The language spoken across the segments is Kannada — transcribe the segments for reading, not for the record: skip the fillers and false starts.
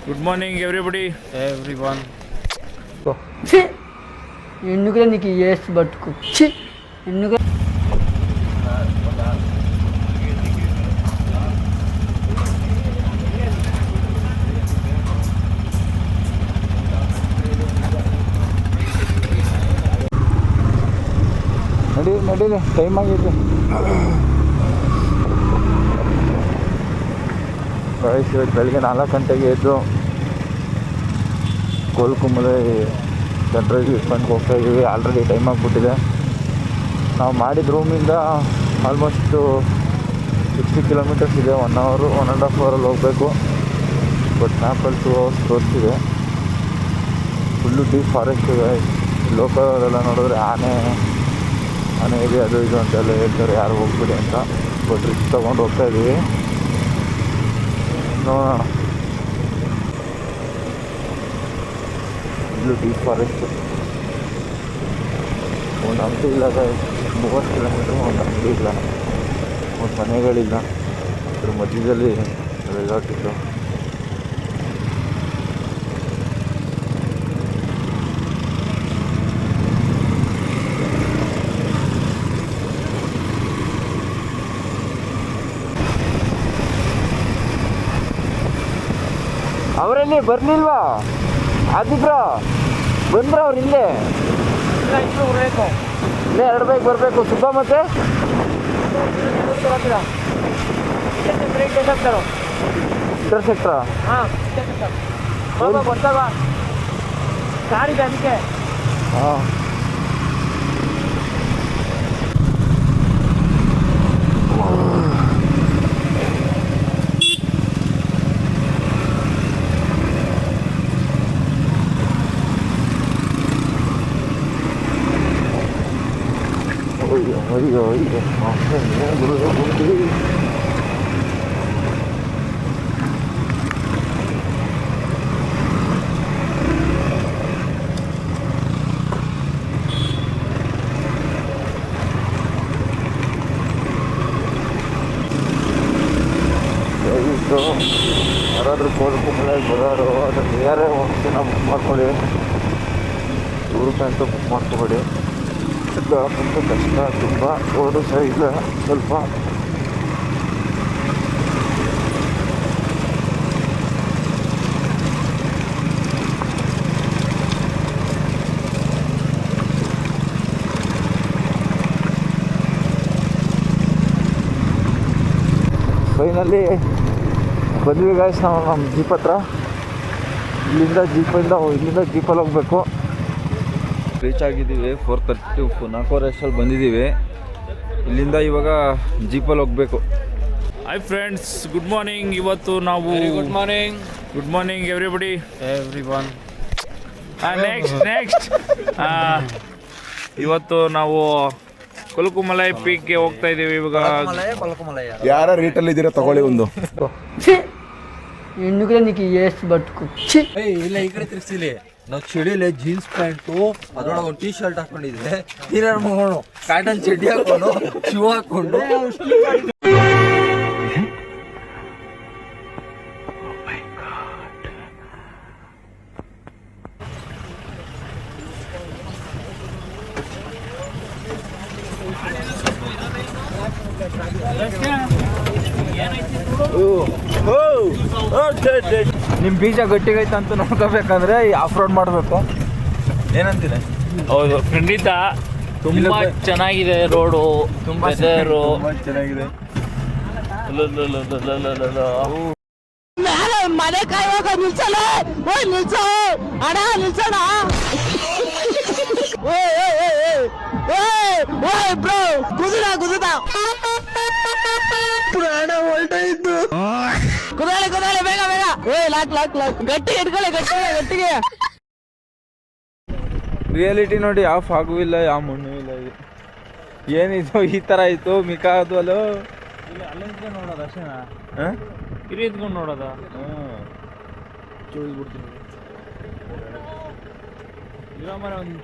Good morning, everybody. Everyone. ఛీ ఎందుకులే నీకు ఏస్ బతుకు ఛీ ఎందుకు ನಡೀಲಿ ಟೈಮ್ ಆಗೈತೆ. ಇವತ್ತು ಬೆಳಿಗ್ಗೆ 4 ಗಂಟೆಗೆ ಎದ್ದು ಕೋಲ್ಕುಮಲೆ ಸನ್ರೈಸ್ ಇಟ್ಕೊಂಡು ಹೋಗ್ತಾ ಇದ್ದೀವಿ. ಆಲ್ರೆಡಿ ಟೈಮ್ ಆಗಿಬಿಟ್ಟಿದೆ. ನಾವು ಮಾಡಿದ ರೂಮಿಂದ ಆಲ್ಮೋಸ್ಟು 60 ಕಿಲೋಮೀಟರ್ಸ್ ಇದೆ. 1 hour 1.5 hour ಹೋಗಬೇಕು. ಬಟ್ ಮ್ಯಾಪಲ್ಲಿ 2 hours ತೋರಿಸ್ತಿದೆ. ಫುಲ್ಲು ಡೀಪ್ ಫಾರೆಸ್ಟ್ ಇದೆ. ಲೋಕಲೆಲ್ಲ ನೋಡಿದ್ರೆ ಆನೆ ಇದೆ, ಅದು ಇದು ಅಂತೆಲ್ಲ ಹೇಳ್ತಾರೆ, ಯಾರು ಹೋಗ್ಬಿಡಿ ಅಂತ. ಬಟ್ ರಿಸ್ಕ್ ತೊಗೊಂಡು ಹೋಗ್ತಾ ಇದ್ದೀವಿ. ನೋಡೋಣ. ಇಲ್ಲೂ ಡೀಪ್ ಫಾರೆಸ್ಟ್. ಒಂದು ಅಂಗಡಿ ಇಲ್ಲ, 30 ಕಿಲೋಮೀಟ್ರ್ ಒಂದು ಅಂಗಡಿ ಇಲ್ಲ, ಒಂದು ಮನೆಗಳಿಲ್ಲ. ಅದ್ರ ಮಧ್ಯದಲ್ಲಿ ರೆಸಾರ್ಟ್ ಇತ್ತು. ಅವರಲ್ಲಿ ಬರಲಿಲ್ವಾ? ಆದಿಬ್ರ ಬಂದ್ರ ಅವ್ರು ಇಲ್ಲೇ ಬರಬೇಕು ಇಲ್ಲೇ 2 ಬೈಕ್ ಬರಬೇಕು. ಸುಬ್ಬ ಮತ್ತೆ ಇಂಟರ್ಸೆಕ್ಟ್ರಾ? ಹಾಂ ಗೊತ್ತಾಗ ಕಾರಿದೆ ಅದಕ್ಕೆ. ಹಾಂ ಅಯ್ಯೋ ಯಾರಾದ್ರೂ ಕೋಲ್ಕುಮಲೆ ಬರೋರು ಅದನ್ನು ಯಾರೇ ಹೋಗ್ತೀನಿ ನಾವು ಬುಕ್ ಮಾಡ್ಕೊಳ್ಳಿ. ₹100 ಅಂತೂ ಬುಕ್ ಮಾಡ್ಕೊಬೇಡಿ. ಬೆಳಕಂತೂ ಕಷ್ಟ ತುಂಬ. ರೋಡು ಸರಿ ಇಲ್ಲ ಸ್ವಲ್ಪ. ಫೈನಲ್ಲಿ ಬಂದ್ವಿ ಗಾಯ್ಸ್. ನಾವು ನಮ್ಮ ಜೀಪ್ ಹತ್ರ. ಇಲ್ಲಿಂದ ಜೀಪಲ್ಲಿ ಹೋಗಬೇಕು. ರೀಚ್ ಆಗಿದ್ದೀವಿ. 4:30 4 ಅಷ್ಟರಲ್ಲಿ ಬಂದಿದ್ದೀವಿ. ಇಲ್ಲಿಂದ ಇವಾಗ ಜೀಪಲ್ಲಿ ಹೋಗಬೇಕು. Hi friends, good morning. ಇವತ್ತು ನಾವು good morning everybody. Everyone. Next ಇವತ್ತು ನಾವು ಕೊಲ್ಕುಮಲೈ ಪೀಕ್ಗೆ ಹೋಗ್ತಾ ಇದ್ದೀವಿ. ಇವಾಗ ಯಾರ ರೇಟಲ್ಲಿ ಇದ್ದೀರಾ ತಗೊಳ್ಳಿ ಒಂದು. ಛೀ ఎందుకులే నీకు ఏస్ బతుకు ఛీ ಇಲ್ಲ ಈ ಕಡೆ ತಿರ್ಸಿಲಿ. ನಾವು ಚಳಿಲೆ ಜೀನ್ಸ್ ಪ್ಯಾಂಟು ಅದ್ರೊಳಗೆ ಒಂದು ಟೀ ಶರ್ಟ್ ಹಾಕೊಂಡಿದ್ರೆ ನೀರಾರು ಮಗೋಣ ಕಾಟನ್ ಚಡ್ಡಿ ಹಾಕೊಂಡು ಶೂ ಹಾಕೊಂಡು ನಿಮ್ಮ ಬೀಜ ಗಟ್ಟಿಗೈತೆ ಅಂತ ನೋಡ್ಕೋಬೇಕಂದ್ರೆ ಆಫ್ ರೋಡ್ ಮಾಡಬೇಕು. ಏನಂತೀನಿ? ಹೌದು, ಖಂಡಿತ ತುಂಬಾ ಚೆನ್ನಾಗಿದೆ ರೋಡು, ತುಂಬಾ ಚೆನ್ನಾಗಿದೆ. ಮನೆ ಕಾಯುವಾಗ ನಿಲ್ಸಲ್ಲ. ನಿಲ್ಸೋ ಅಣ್ಣ, ನಿಲ್ಸೋಣ. ಬ್ರೋ ಕುದುರ ಪ್ರಾಣ ಹೊಲ್ಟಾಯ್ತು. ಕುದಾಳೆ ಬೇಗ ಲಾಕ್ ಗಟ್ಟಿಗೆ ಇಟ್ಕೊಳ್ಳಿ, ಗಟ್ಟಿಗೆ. ರಿಯಾಲಿಟಿ ನೋಡಿ, ಆಫ್ ಆಗುವಿಲ್ಲ, ಯಾವ ಮಣ್ಣು ಇಲ್ಲ. ಇದು ಏನಿದು ಈ ಥರ ಆಯಿತು. ಮಿಕಾ ಅದು ಅಲ್ಲೋ ಅಲ್ಲಿಂದ ನೋಡೋದು ಅಷ್ಟೇನಾ? ಹಾಂ, ಇಲ್ಲಿ ಇದ್ಕೊಂಡು ನೋಡೋದ? ಚೂಳ್ಬಿಡ್ತೀನಿ. ಇರೋ ಒಂದು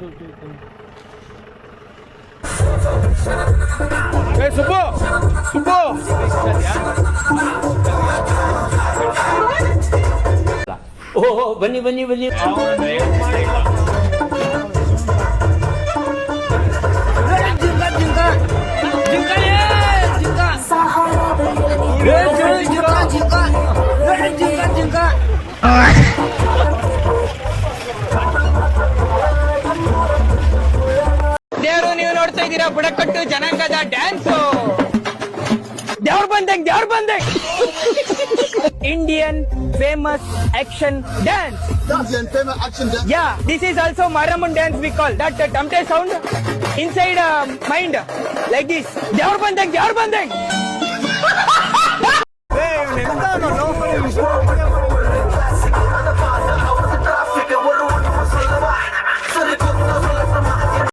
ಬನ್ನಿ ಬನ್ನಿ ಬನ್ನಿ ದೇವರು ನೀವು ನೋಡ್ತಾ ಇದ್ದೀರಾ ಬುಡಕಟ್ಟು ಜನಾಂಗದ ಡ್ಯಾನ್ಸ್ ದೇವ್ರ ಬಂದೆ Indian famous action dance Yeah, this is also Maramun dance we call. That tamte sound inside mind like this. Devar bandeng.